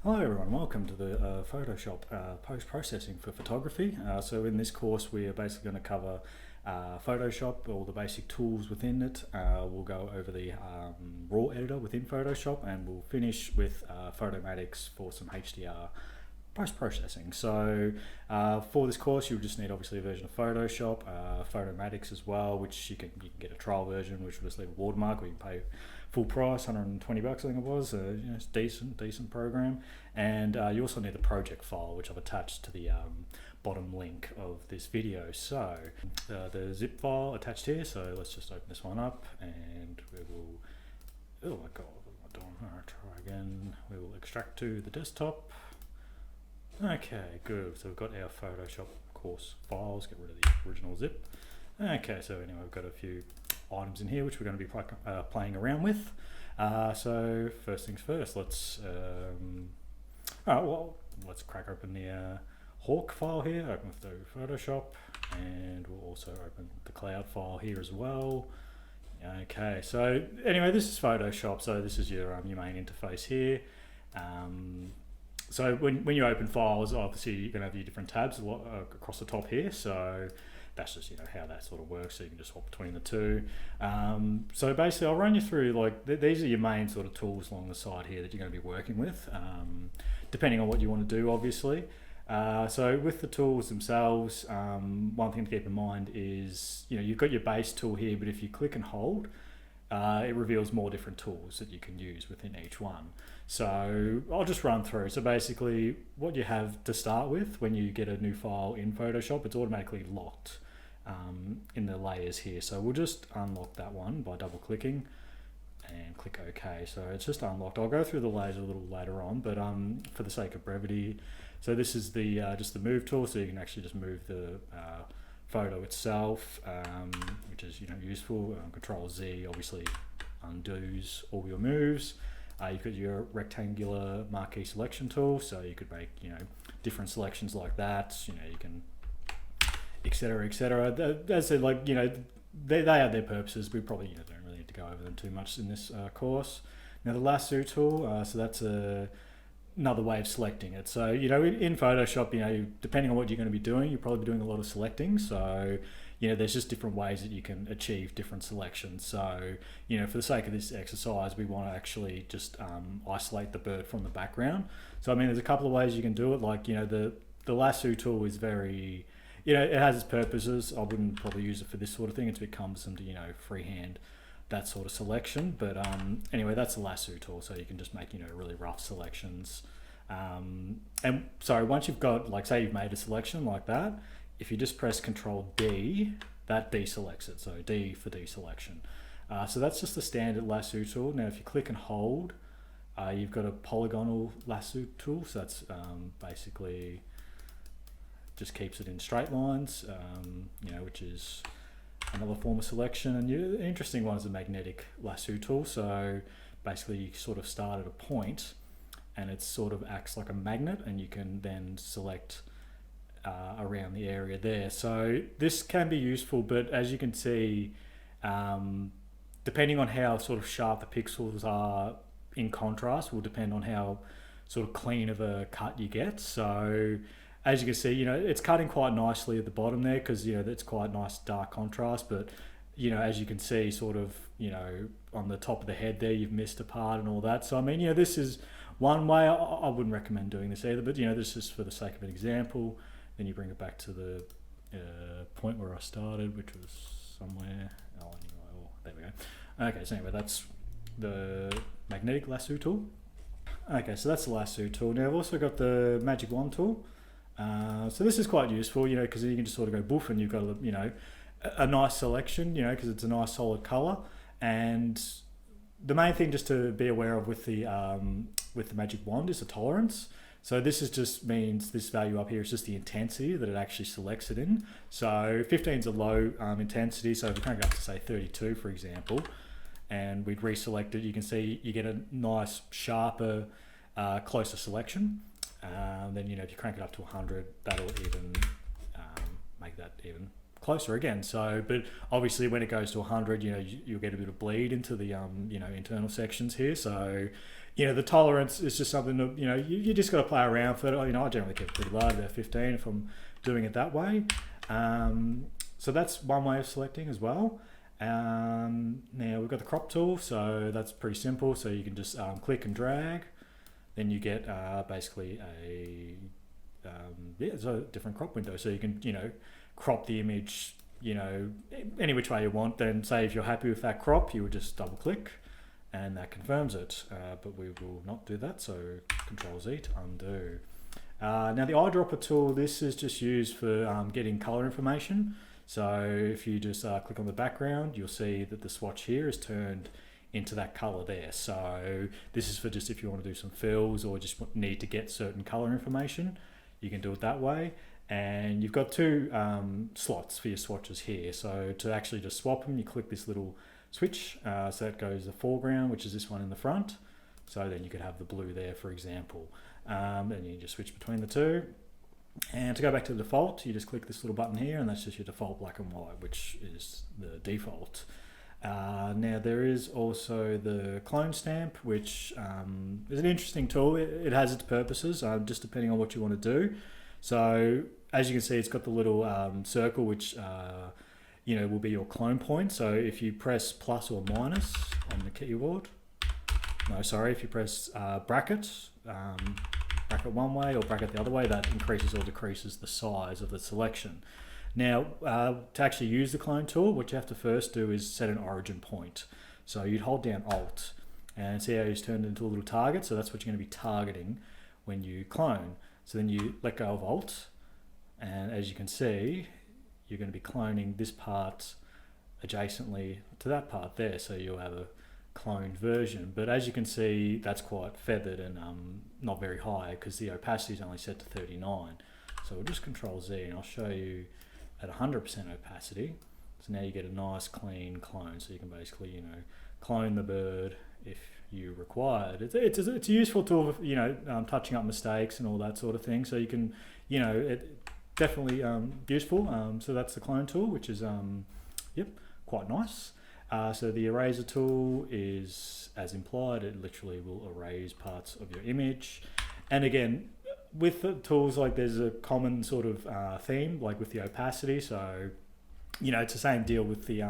Hello everyone, welcome to the Photoshop post-processing for photography. So in this course we are basically going to cover Photoshop, all the basic tools within it. We'll go over the raw editor within Photoshop, and we'll finish with Photomatix for some HDR post-processing. So for this course you'll just need obviously a version of Photoshop, Photomatix as well, which you can get a trial version which will just leave a watermark, or you can pay full price, 120 bucks I think it was. It's decent program. And you also need the project file, which I've attached to the bottom link of this video. So the zip file attached here, so let's just open this one up and we will, oh my god, what am I doing? Alright, try again. We will extract to the desktop. Okay, good. So we've got our Photoshop course files, get rid of the original zip. Okay, so anyway, we've got a few items in here which we're going to be playing around with. So first things first, let's let's crack open the Hawk file here, open with the Photoshop, and we'll also open the cloud file here as well. Okay, so anyway, this is Photoshop, so this is your main interface here. So when you open files, obviously you're going to have your different tabs across the top here. So that's just how that sort of works. So you can just swap between the two. So basically, I'll run you through these are your main sort of tools along the side here that you're going to be working with, depending on what you want to do, obviously. So with the tools themselves, one thing to keep in mind is you've got your base tool here, but if you click and hold, it reveals more different tools that you can use within each one. So I'll just run through. So basically what you have to start with when you get a new file in Photoshop, it's automatically locked in the layers here. So we'll just unlock that one by double clicking and click OK. So it's just unlocked. I'll go through the layers a little later on, but for the sake of brevity, so this is the just the move tool, so you can actually just move the photo itself, which is useful. Control Z obviously undoes all your moves. You've got your rectangular marquee selection tool, so you could make different selections like that. You can etc. As I said, they have their purposes. We probably don't really need to go over them too much in this course. Now the Lasso tool, so that's another way of selecting it. So in Photoshop, depending on what you're going to be doing, you're probably doing a lot of selecting. So there's just different ways that you can achieve different selections. So for the sake of this exercise, we want to actually just isolate the bird from the background. So there's a couple of ways you can do it. Like the Lasso tool is very, it has its purposes. I wouldn't probably use it for this sort of thing. It's a bit cumbersome to freehand that sort of selection, but anyway, that's the Lasso tool, so you can just make really rough selections. And sorry, once you've got, say you've made a selection like that, if you just press Control D, that deselects it. So D for deselection. So that's just the standard Lasso tool. Now if you click and hold, you've got a polygonal Lasso tool, so that's basically just keeps it in straight lines, which is another form of selection. And the interesting one is the magnetic Lasso tool. So basically you sort of start at a point and it sort of acts like a magnet, and you can then select around the area there. So this can be useful, but as you can see, depending on how sort of sharp the pixels are in contrast will depend on how sort of clean of a cut you get. So as you can see, it's cutting quite nicely at the bottom there because, it's quite nice dark contrast. But, as you can see, sort of, on the top of the head there, you've missed a part and all that. So, this is one way. I wouldn't recommend doing this either, but, this is for the sake of an example. Then you bring it back to the point where I started, which was somewhere. Oh, anyway, there we go. Okay, so anyway, that's the magnetic Lasso tool. Okay, so that's the Lasso tool. Now, I've also got the magic wand tool. So this is quite useful, because you can just sort of go boof and you've got a nice selection, because it's a nice solid color. And the main thing just to be aware of with the magic wand is the tolerance. So this just means this value up here is just the intensity that it actually selects it in. So 15 is a low intensity. So if we crank it up to say 32, for example, and we'd reselect it, you can see you get a nice sharper, closer selection. Then if you crank it up to 100, that'll even make that even closer again. So, but obviously when it goes to 100, you'll get a bit of bleed into the internal sections here. So, the tolerance is just something that you just got to play around for. I generally keep it pretty low, about 15 if I'm doing it that way. So that's one way of selecting as well. Now we've got the crop tool, so that's pretty simple. So you can just click and drag, then you get basically it's a different crop window. So you can crop the image any which way you want. Then say if you're happy with that crop, you would just double click and that confirms it, but we will not do that, so Control Z to undo. Now the eyedropper tool, this is just used for getting color information. So if you just click on the background, you'll see that the swatch here is turned into that color there. So this is for just if you want to do some fills or just need to get certain color information, you can do it that way. And you've got two slots for your swatches here. So to actually just swap them, you click this little switch, so that goes the foreground, which is this one in the front. So then you could have the blue there, for example. And you just switch between the two. And to go back to the default, you just click this little button here, and that's just your default black and white, which is the default. Now there is also the clone stamp, which is an interesting tool. It has its purposes, just depending on what you want to do. So as you can see, it's got the little circle, which will be your clone point. So if you press plus or minus on the keyboard, if you press bracket one way or bracket the other way, that increases or decreases the size of the selection. Now, to actually use the clone tool, what you have to first do is set an origin point. So you'd hold down Alt and see how it's turned into a little target. So that's what you're going to be targeting when you clone. So then you let go of Alt, and as you can see, you're going to be cloning this part adjacently to that part there. So you'll have a cloned version, but as you can see, that's quite feathered and not very high because the opacity is only set to 39. So we'll just Control Z and I'll show you at 100% opacity. So now you get a nice clean clone. So you can basically clone the bird if you require it. It's a useful tool for touching up mistakes and all that sort of thing. So you can it definitely useful. So that's the clone tool, which is quite nice. So the eraser tool is, as implied, it literally will erase parts of your image. And again, with the tools, there's a common sort of theme, like with the opacity. So, it's the same deal with the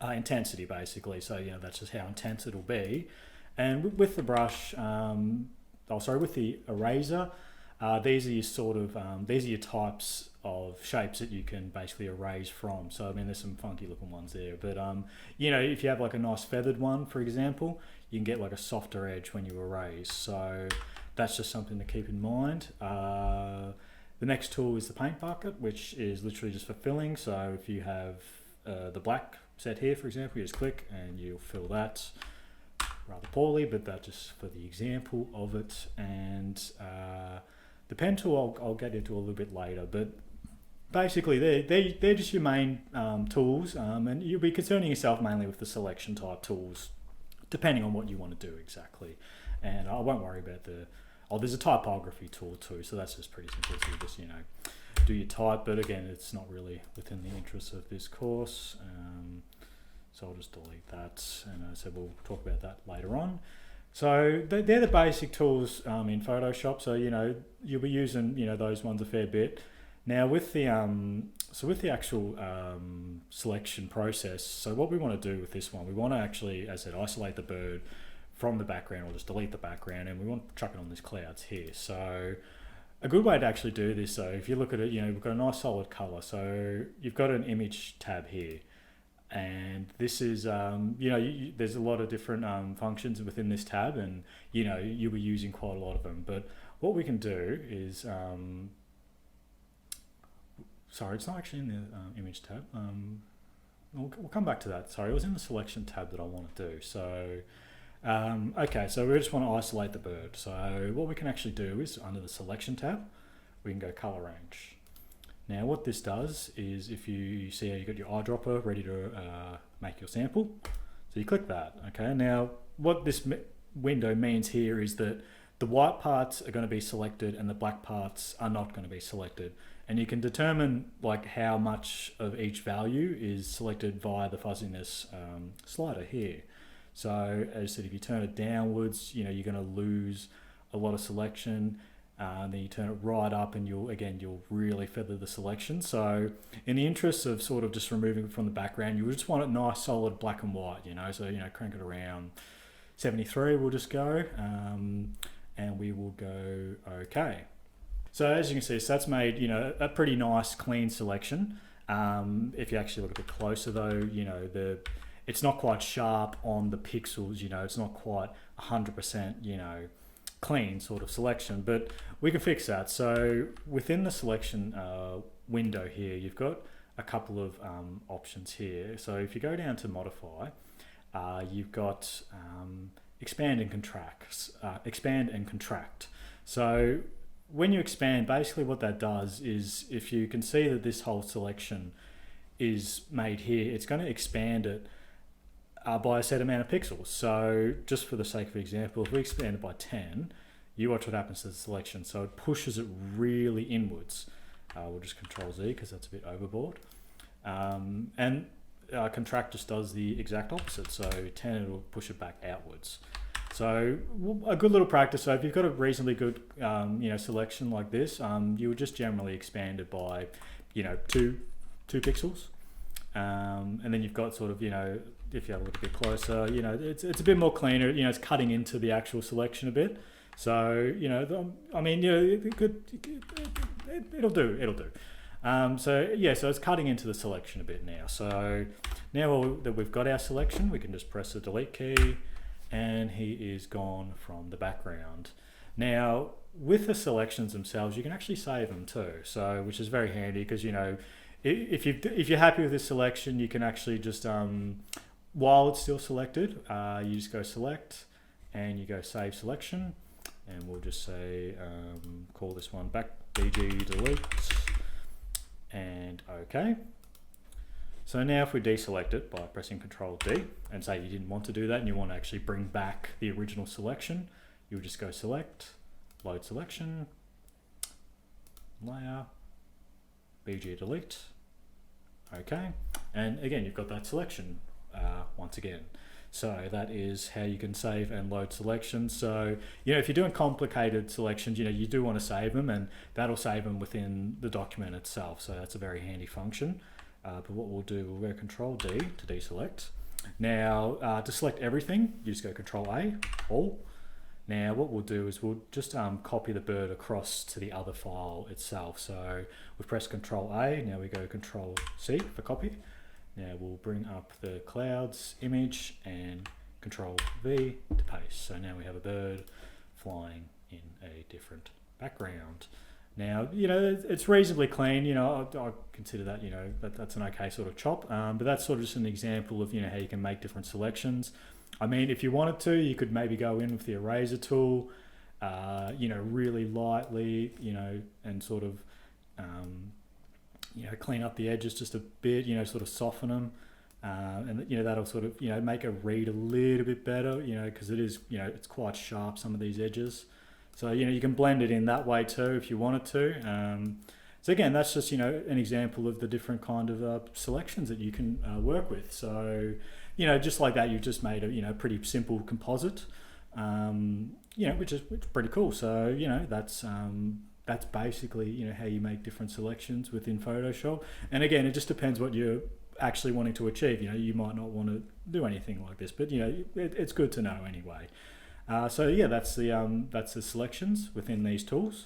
intensity, basically. So, that's just how intense it'll be. And with the brush, with the eraser, these are your these are your types of shapes that you can basically erase from. So I mean, there's some funky looking ones there, but if you have a nice feathered one, for example, you can get a softer edge when you erase. So that's just something to keep in mind. The next tool is the paint bucket, which is literally just for filling. So if you have the black set here, for example, you just click and you'll fill that rather poorly, but that's just for the example of it. And the pen tool I'll get into a little bit later, but basically they're just your main tools, and you'll be concerning yourself mainly with the selection type tools, depending on what you want to do exactly. And I won't worry about there's a typography tool too, so that's just pretty simple. So you just do your type, but again, it's not really within the interests of this course. So I'll just delete that, and so we'll talk about that later on. So they're the basic tools in Photoshop. So you'll be using those ones a fair bit. Now with the actual selection process, so what we want to do with this one, we want to actually, as I said, isolate the bird from the background, or just delete the background, and we want to chuck it on these clouds here. So a good way to actually do this, so if you look at it, we've got a nice solid color. So you've got an image tab here. And this is, there's a lot of different functions within this tab, and you'll be using quite a lot of them. But what we can do is, sorry, it's not actually in the image tab. We'll come back to that. Sorry, it was in the selection tab that I want to do. So, okay, so we just want to isolate the bird. So what we can actually do is, under the selection tab, we can go color range. Now what this does is, if you see how you got your eyedropper ready to make your sample, so you click that. Okay, now what this window means here is that the white parts are going to be selected and the black parts are not going to be selected. and you can determine like how much of each value is selected via the fuzziness slider here. So as I said, if you turn it downwards, you're going to lose a lot of selection. Then you turn it right up and you'll really feather the selection. So in the interest of sort of just removing it from the background, you just want it nice, solid black and white, so crank it around 73 we'll just go, and we will go okay. So as you can see, so that's made a pretty nice clean selection. If you actually look a bit closer though, it's not quite sharp on the pixels, it's not quite 100% clean sort of selection, but we can fix that. So within the selection window here, you've got a couple of options here. So if you go down to modify, you've got expand and contract. So when you expand, basically what that does is, if you can see that this whole selection is made here, it's going to expand it by a set amount of pixels. So just for the sake of example, if we expand it by 10, you watch what happens to the selection. So it pushes it really inwards. We'll just Control Z because that's a bit overboard. And contract just does the exact opposite. So 10, it'll push it back outwards. So a good little practice. So if you've got a reasonably good selection like this, you would just generally expand it by 2 pixels. And then you've got sort of, if you have a look a bit closer, it's a bit more cleaner, it's cutting into the actual selection a bit. So, it'll do. So it's cutting into the selection a bit now. So now that we've got our selection, we can just press the delete key and he is gone from the background. Now, with the selections themselves, you can actually save them too. So, which is very handy because, if you're happy with this selection, you can actually just, while it's still selected, you just go select and you go save selection, and we'll just say, call this one back BG delete, and okay. So now if we deselect it by pressing Control D, and say you didn't want to do that and you want to actually bring back the original selection, you'll just go select, load selection, layer, BG delete, okay, and again you've got that selection once again. So that is how you can save and load selections. So if you're doing complicated selections, you do want to save them, and that'll save them within the document itself. So that's a very handy function. But what we'll do, we'll go Control D to deselect. Now to select everything, you just go Control A, all. Now what we'll do is we'll just copy the bird across to the other file itself. So we've pressed Control A, now we go Control C for copy. Now we'll bring up the clouds image and Control V to paste. So now we have a bird flying in a different background. Now, it's reasonably clean, I consider that, that's an okay sort of chop, but that's sort of just an example of, how you can make different selections. I mean, if you wanted to, you could maybe go in with the eraser tool, really lightly, and sort of, clean up the edges just a bit, sort of soften them, and that'll sort of, make it read a little bit better, because it is, it's quite sharp, some of these edges. So, you can blend it in that way too if you wanted to. So again, that's just, an example of the different kind of selections that you can work with. So, just like that, you've just made a, pretty simple composite, which is pretty cool. So, that's basically, how you make different selections within Photoshop. And again, it just depends what you're actually wanting to achieve. You might not want to do anything like this, but, it's good to know anyway. So yeah, that's the selections within these tools.